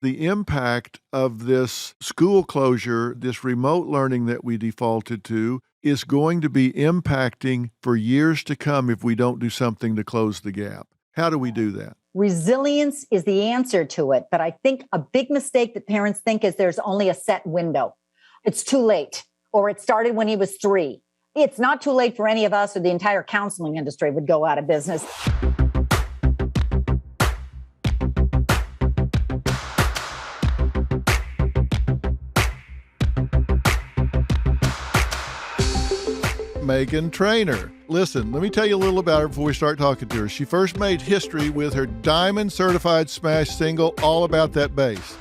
the impact of this school closure, this remote learning that we defaulted to, is going to be impacting for years to come if we don't do something to close the gap. How do we do that? Resilience is the answer to it. But I think a big mistake that parents think is there's only a set window. It's too late, or it started when he was 3. It's not too late for any of us, or the entire counseling industry would go out of business. Meghan Trainor. Listen, let me tell you a little about her before we start talking to her. She first made history with her Diamond Certified Smash single, All About That Bass.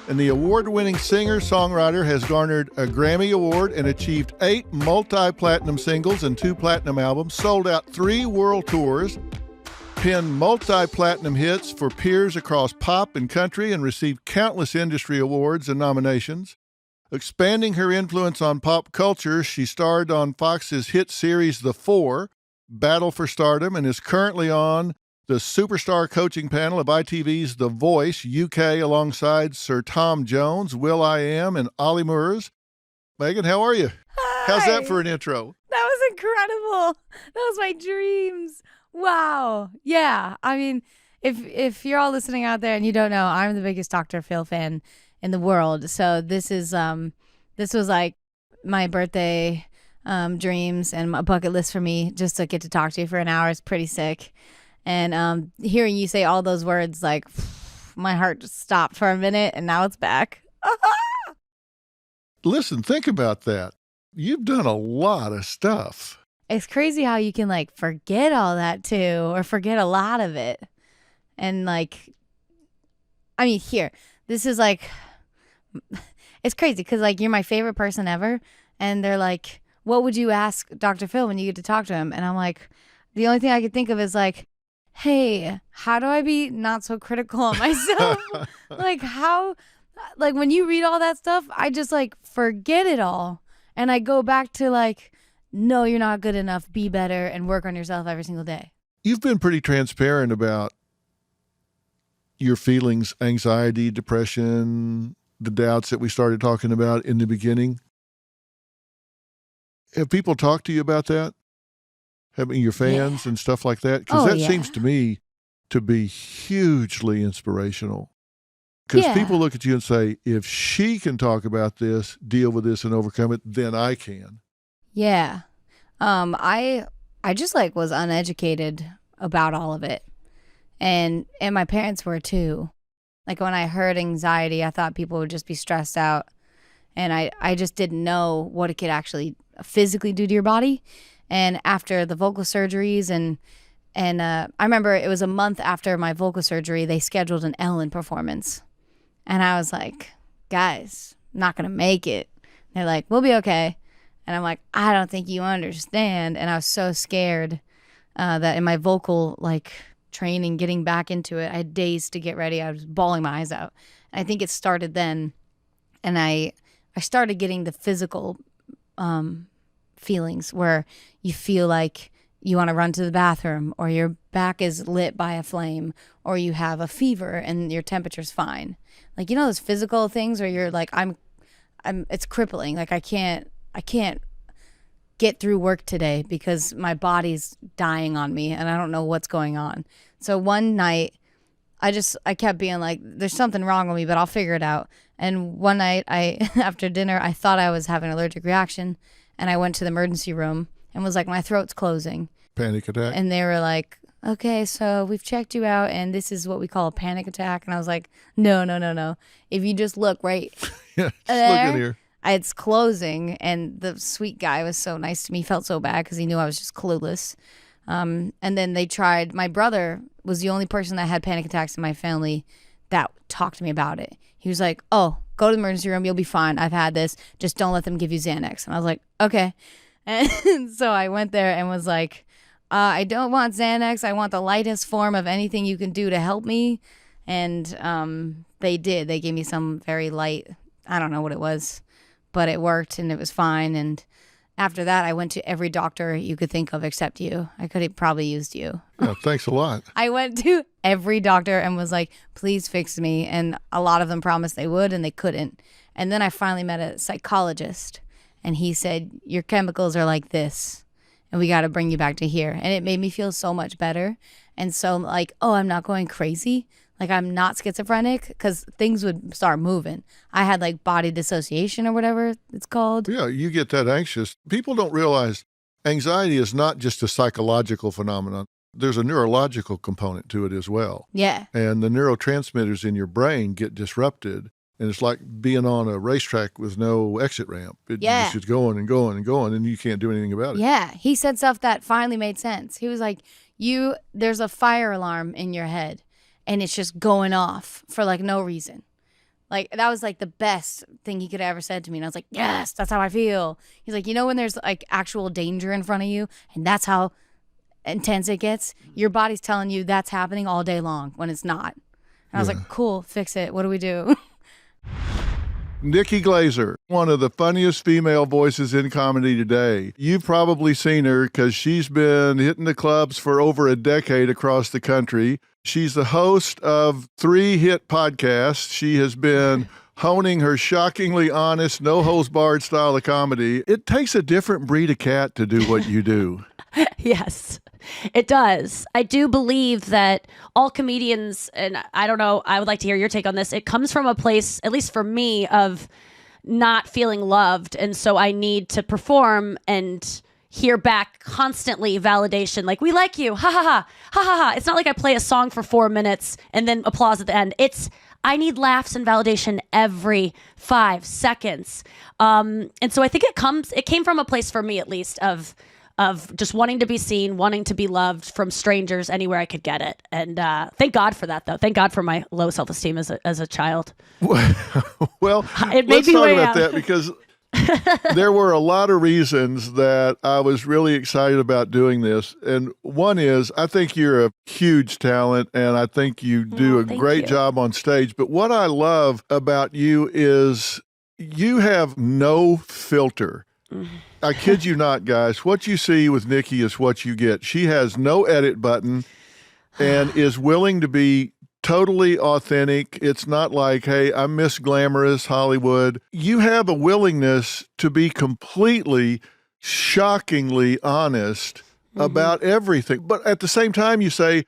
And the award-winning singer-songwriter has garnered a Grammy Award and achieved 8 multi-platinum singles and 2 platinum albums, sold out 3 world tours, penned multi-platinum hits for peers across pop and country, and received countless industry awards and nominations. Expanding her influence on pop culture, she starred on Fox's hit series The Four, Battle for Stardom, and is currently on the superstar coaching panel of ITV's The Voice UK alongside Sir Tom Jones, will.i.am, and Ollie Murs. Meghan, how are you? Hi. How's that for an intro? That was incredible. That was my dreams. Wow. Yeah. I mean, if you're all listening out there and you don't know, I'm the biggest Dr. Phil fan in the world. So this was like my birthday dreams and a bucket list for me, just to get to talk to you for an hour is pretty sick. And hearing you say all those words, like, my heart just stopped for a minute and now it's back. Listen, think about that. You've done a lot of stuff. It's crazy how you can like forget all that too, or forget a lot of it. And like, I mean, here, this is like, it's crazy because like you're my favorite person ever, and they're like, what would you ask Dr. Phil when you get to talk to him? And I'm like, the only thing I could think of is like, hey, how do I be not so critical on myself? Like how, like when you read all that stuff, I just like forget it all, and I go back to like, no, you're not good enough, be better, and work on yourself every single day. You've been pretty transparent about your feelings, anxiety, depression, the doubts that we started talking about in the beginning. Have people talked to you about that? Having your fans and stuff like that? Because that seems to me to be hugely inspirational. Because people look at you and say, if she can talk about this, deal with this, and overcome it, then I can. Yeah. I just like was uneducated about all of it. And my parents were too. Like when I heard anxiety, I thought people would just be stressed out. And I just didn't know what it could actually physically do to your body. And after the vocal surgeries and I remember it was a month after my vocal surgery, they scheduled an Ellen performance. And I was like, guys, I'm not going to make it. They're like, we'll be okay. And I'm like, I don't think you understand. And I was so scared that in my vocal like training, getting back into it, I had days to get ready. I was bawling my eyes out. And I think it started then. And I started getting the physical feelings where you feel like you want to run to the bathroom, or your back is lit by a flame, or you have a fever and your temperature's fine. Like, you know, those physical things where you're like, it's crippling. Like I can't get through work today because my body's dying on me and I don't know what's going on. So one night I kept being like, there's something wrong with me, but I'll figure it out. And one night after dinner, I thought I was having an allergic reaction, and I went to the emergency room and was like, my throat's closing. Panic attack. And they were like, okay, so we've checked you out and this is what we call a panic attack. And I was like, no. If you just look right yeah, just there, look in here. It's closing. And the sweet guy was so nice to me. He felt so bad because he knew I was just clueless. And then they tried, my brother was the only person that had panic attacks in my family that talked to me about it. He was like, oh, go to the emergency room. You'll be fine. I've had this. Just don't let them give you Xanax. And I was like, okay. And so I went there and was like, I don't want Xanax. I want the lightest form of anything you can do to help me. And they did. They gave me some very light, I don't know what it was, but it worked and it was fine. And After that, I went to every doctor you could think of except you. I could have probably used you. Yeah, thanks a lot. I went to every doctor and was like, please fix me. And a lot of them promised they would, and they couldn't. And then I finally met a psychologist, and he said, your chemicals are like this, and we got to bring you back to here. And it made me feel so much better. And so like, oh, I'm not going crazy. Like, I'm not schizophrenic, because things would start moving. I had like body dissociation or whatever it's called. Yeah, you get that anxious. People don't realize anxiety is not just a psychological phenomenon. There's a neurological component to it as well. Yeah. And the neurotransmitters in your brain get disrupted. And it's like being on a racetrack with no exit ramp. It's just going and going and going, and you can't do anything about it. Yeah. He said stuff that finally made sense. He was like, there's a fire alarm in your head, and it's just going off for like no reason. Like, that was like the best thing he could have ever said to me. And I was like, yes, that's how I feel. He's like, when there's like actual danger in front of you, and that's how intense it gets, your body's telling you that's happening all day long when it's not. And I was like, cool, fix it. What do we do? Nikki Glazer, one of the funniest female voices in comedy today. You've probably seen her because she's been hitting the clubs for over a decade across the country. She's the host of 3 hit podcasts. She has been honing her shockingly honest, no-holds-barred style of comedy. It takes a different breed of cat to do what you do. Yes, it does. I do believe that all comedians, and I don't know, I would like to hear your take on this. It comes from a place, at least for me, of not feeling loved. And so I need to perform and hear back constantly validation. Like, we like you. Ha ha ha. Ha ha ha. It's not like I play a song for 4 minutes and then applause at the end. I need laughs and validation every 5 seconds. And so I think it came from a place, for me at least, of just wanting to be seen, wanting to be loved from strangers anywhere I could get it. And thank God for that, though. Thank God for my low self-esteem as a child. Well, it made let's me talk way about out. that, because there were a lot of reasons that I was really excited about doing this. And one is, I think you're a huge talent, and I think you do a great job on stage. But what I love about you is you have no filter. I kid you not, guys. What you see with Nikki is what you get. She has no edit button and is willing to be totally authentic. It's not like, hey, I'm Miss Glamorous Hollywood. You have a willingness to be completely, shockingly honest about everything. But at the same time, you say,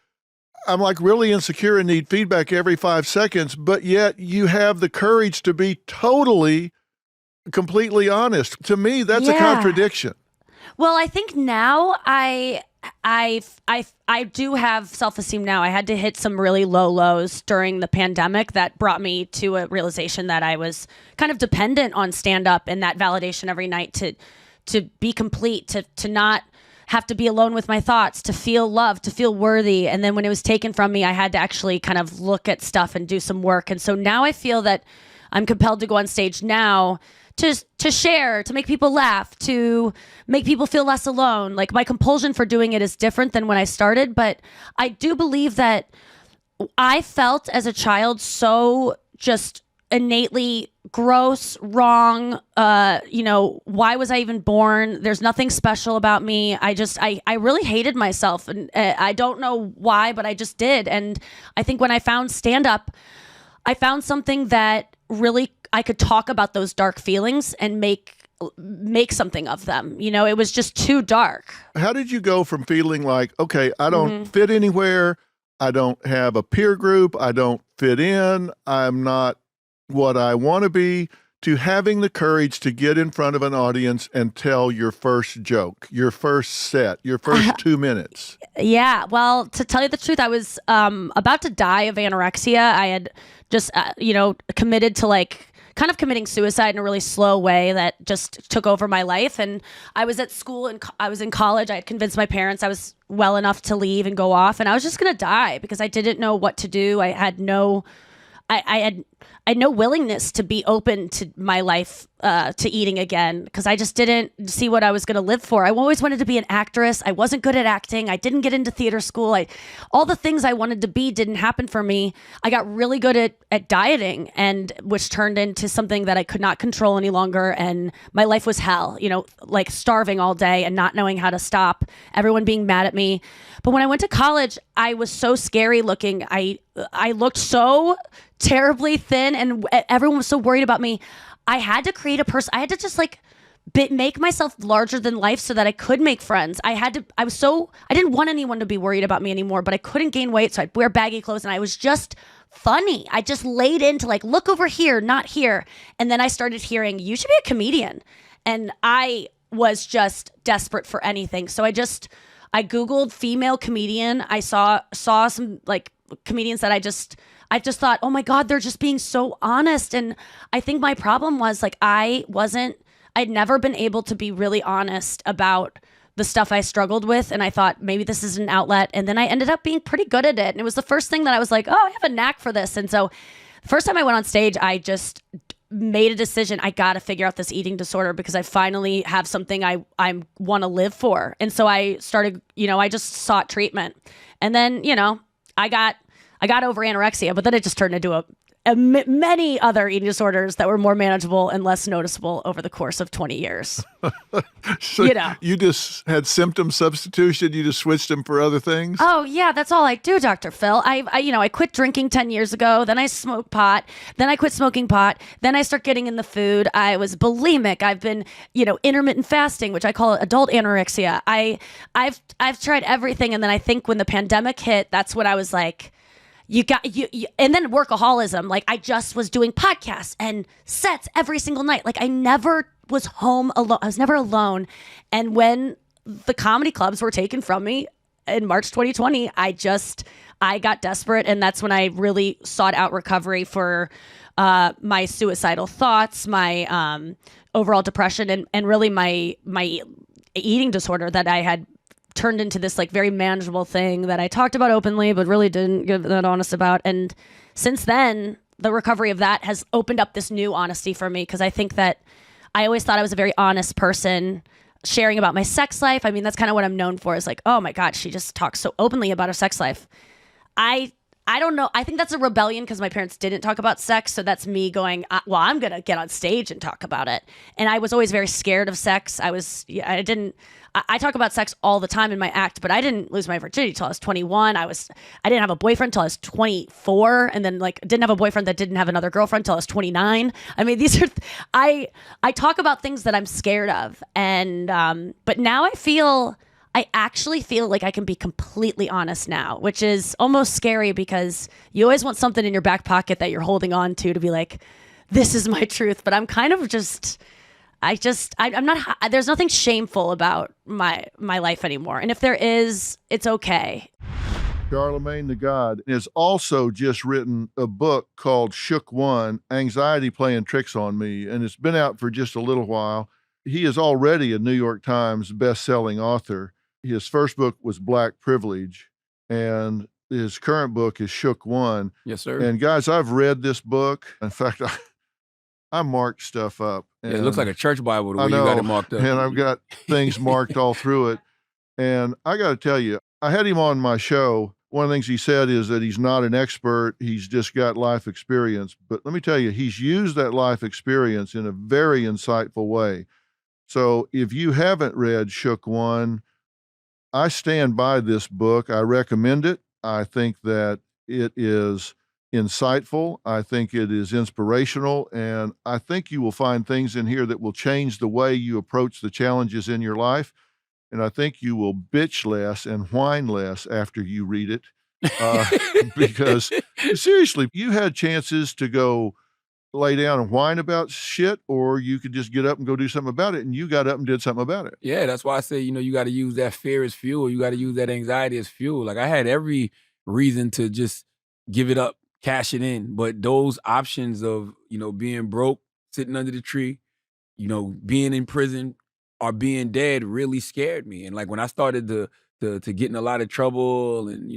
I'm like really insecure and need feedback every 5 seconds, but yet you have the courage to be totally, completely honest. To me, that's a contradiction. Well, I think now I do have self-esteem now. I had to hit some really low lows during the pandemic that brought me to a realization that I was kind of dependent on stand-up and that validation every night to be complete, to not have to be alone with my thoughts, to feel loved, to feel worthy. And then when it was taken from me, I had to actually kind of look at stuff and do some work. And so now I feel that I'm compelled to go on stage now to share, to make people laugh, to make people feel less alone. Like, my compulsion for doing it is different than when I started, but I do believe that I felt as a child so just innately gross, wrong. Why was I even born? There's nothing special about me. I really hated myself, and I don't know why, but I just did. And I think when I found stand-up, I found something that really I could talk about those dark feelings and make something of them. It was just too dark. How did you go from feeling like, okay, I don't fit anywhere, I don't have a peer group, I don't fit in, I'm not what I want to be, to having the courage to get in front of an audience and tell your first joke, your first set, your first 2 minutes? Yeah. Well, to tell you the truth, I was about to die of anorexia. I had just, committed to kind of committing suicide in a really slow way that just took over my life. And I was at school and I was in college. I had convinced my parents I was well enough to leave and go off. And I was just going to die because I didn't know what to do. I had no willingness to be open to my life, to eating again, because I just didn't see what I was going to live for. I always wanted to be an actress. I wasn't good at acting. I didn't get into theater school. All the things I wanted to be didn't happen for me. I got really good at dieting, and which turned into something that I could not control any longer. And my life was hell, like starving all day and not knowing how to stop, everyone being mad at me. But when I went to college, I was so scary looking. I looked so terribly thin, and everyone was so worried about me. I had to create a person. I had to just make myself larger than life so that I could make friends. I didn't want anyone to be worried about me anymore, but I couldn't gain weight. So I'd wear baggy clothes, and I was just funny. I just laid into look over here, not here. And then I started hearing, you should be a comedian. And I was just desperate for anything. So I Googled female comedian. I saw some comedians that I just thought, oh my God, they're just being so honest. And I think my problem was I'd never been able to be really honest about the stuff I struggled with. And I thought maybe this is an outlet. And then I ended up being pretty good at it. And it was the first thing that I was like, oh, I have a knack for this. And so the first time I went on stage, I just made a decision. I got to figure out this eating disorder because I finally have something I want to live for. And so I started, I just sought treatment. And then, I got over anorexia, but then it just turned into many other eating disorders that were more manageable and less noticeable over the course of 20 years. So you just had symptom substitution. You just switched them for other things. Oh yeah. That's all I do, Dr. Phil. I quit drinking 10 years ago. Then I smoked pot. Then I quit smoking pot. Then I start getting in the food. I was bulimic. I've been, intermittent fasting, which I call adult anorexia. I've tried everything. And then I think when the pandemic hit, that's when I was like, and then workaholism. I just was doing podcasts and sets every single night. I never was home alone. I was never alone. And when the comedy clubs were taken from me in March 2020, I got desperate. And that's when I really sought out recovery for my suicidal thoughts, my overall depression, and really my eating disorder that I had turned into this very manageable thing that I talked about openly, but really didn't give that honest about. And since then, the recovery of that has opened up this new honesty for me, because I think that I always thought I was a very honest person sharing about my sex life. I mean, that's kind of what I'm known for, is oh my God, she just talks so openly about her sex life. I don't know. I think that's a rebellion because my parents didn't talk about sex. So that's me going, well, I'm going to get on stage and talk about it. And I was always very scared of sex. I talk about sex all the time in my act, but I didn't lose my virginity till I was 21. I didn't have a boyfriend till I was 24, and then didn't have a boyfriend that didn't have another girlfriend till I was 29. I mean, these are I talk about things that I'm scared of, and but now I actually feel like I can be completely honest now, which is almost scary because you always want something in your back pocket that you're holding on to be like, this is my truth. But I'm kind of I'm not, there's nothing shameful about my life anymore. And if there is, it's okay. Charlemagne the God has also just written a book called Shook One, Anxiety Playing Tricks on Me, and it's been out for just a little while. He is already a New York Times best-selling author. His first book was Black Privilege, and his current book is Shook One. Yes, sir. And guys, I've read this book. In fact, I marked stuff up. And it looks like a church Bible the way you got it marked up. And I've got things marked all through it. And I got to tell you, I had him on my show. One of the things he said is that he's not an expert. He's just got life experience. But let me tell you, he's used that life experience in a very insightful way. So if you haven't read Shook One, I stand by this book. I recommend it. I think that it is insightful. I think it is inspirational. And I think you will find things in here that will change the way you approach the challenges in your life. And I think you will bitch less and whine less after you read it. Because seriously, you had chances to go lay down and whine about shit, or you could just get up and go do something about it. And you got up and did something about it. Yeah, that's why I say, you got to use that fear as fuel. You got to use that anxiety as fuel. I had every reason to just give it up, cash it in. But those options of, being broke, sitting under the tree, being in prison, or being dead really scared me. And when I started to get in a lot of trouble and,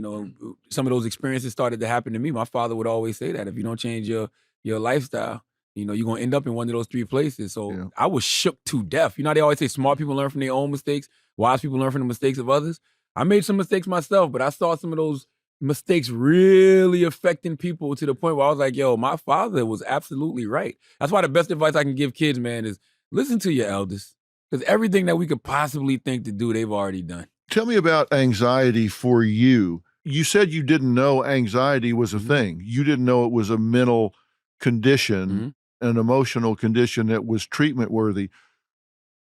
some of those experiences started to happen to me, my father would always say that if you don't change your your lifestyle, you're going to end up in one of those three places. So Yeah. I was shook to death. You know how they always say smart people learn from their own mistakes, wise people learn from the mistakes of others? I made some mistakes myself, but I saw some of those mistakes really affecting people to the point where I was like, yo, my father was absolutely right. That's why the best advice I can give kids, man, is listen to your elders. Because everything that we could possibly think to do, they've already done. Tell me about anxiety for you. You said you didn't know anxiety was a thing. You didn't know it was a mental condition, an emotional condition that was treatment worthy.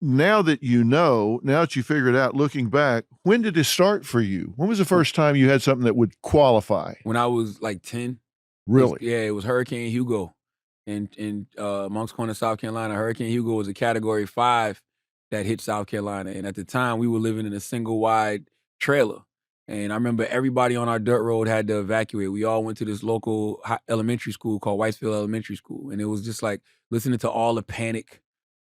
Now that now that you figured it out, looking back, when did it start for you? When was the first time you had something that would qualify? When I was like 10. Really? It was Hurricane Hugo in Moncks Corner, South Carolina. Hurricane Hugo was a Category 5 that hit South Carolina. And at the time, we were living in a single wide trailer. And I remember everybody on our dirt road had to evacuate. We all went to this local elementary school called Whitesville Elementary School. And it was just like listening to all the panic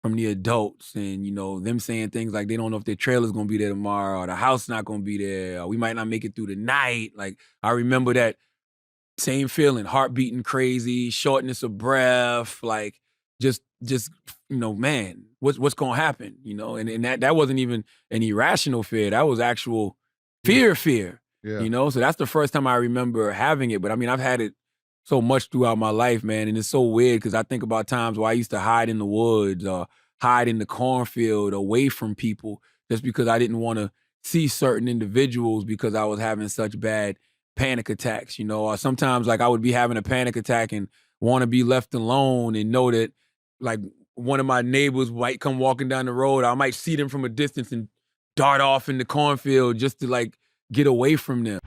from the adults and, them saying things like they don't know if their trailer's going to be there tomorrow or the house not going to be there or we might not make it through the night. Like, I remember that same feeling, heart beating crazy, shortness of breath, like just man, what's going to happen, and that wasn't even an irrational fear. That was actual fear. Yeah. So that's the first time I remember having it. But I mean, I've had it so much throughout my life, man. And it's so weird because I think about times where I used to hide in the woods or hide in the cornfield away from people just because I didn't want to see certain individuals because I was having such bad panic attacks, or sometimes like I would be having a panic attack and want to be left alone and know that like one of my neighbors might come walking down the road. I might see them from a distance and dart off in the cornfield just to like get away from them.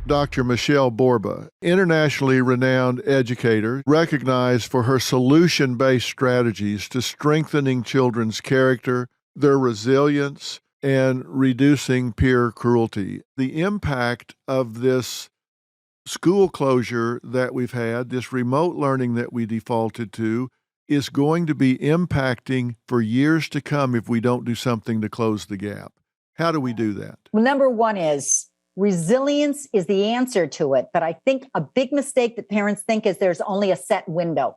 Dr. Michelle Borba, internationally renowned educator, recognized for her solution-based strategies to strengthening children's character, their resilience, and reducing peer cruelty. The impact of this school closure that we've had, this remote learning that we defaulted to, is going to be impacting for years to come if we don't do something to close the gap. How do we do that? Well, number one is resilience is the answer to it. But I think a big mistake that parents think is there's only a set window.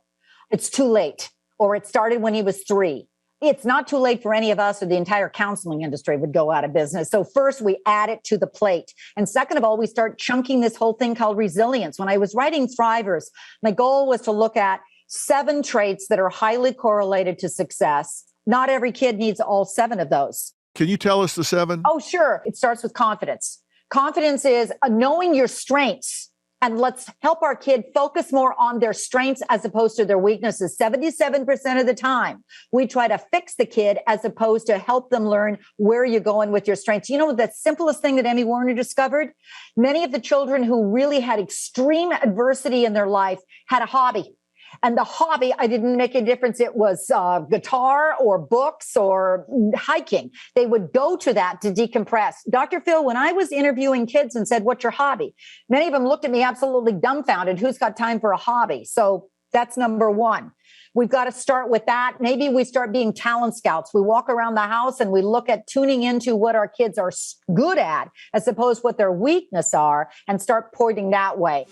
It's too late, or it started when he was 3. It's not too late for any of us, or the entire counseling industry would go out of business. So first, we add it to the plate. And second of all, we start chunking this whole thing called resilience. When I was writing Thrivers, my goal was to look at 7 traits that are highly correlated to success. Not every kid needs all 7 of those. Can you tell us the 7? Oh, sure. It starts with confidence. Confidence is knowing your strengths. And let's help our kid focus more on their strengths as opposed to their weaknesses. 77% of the time, we try to fix the kid as opposed to help them learn where you're going with your strengths. You know, the simplest thing that Emmy Warner discovered? Many of the children who really had extreme adversity in their life had a hobby. And the hobby, I didn't make a difference. It was guitar or books or hiking. They would go to that to decompress. Dr. Phil, when I was interviewing kids and said, what's your hobby? Many of them looked at me absolutely dumbfounded. Who's got time for a hobby? So that's number one. We've got to start with that. Maybe we start being talent scouts. We walk around the house and we look at tuning into what our kids are good at as opposed to what their weaknesses are and start pointing that way.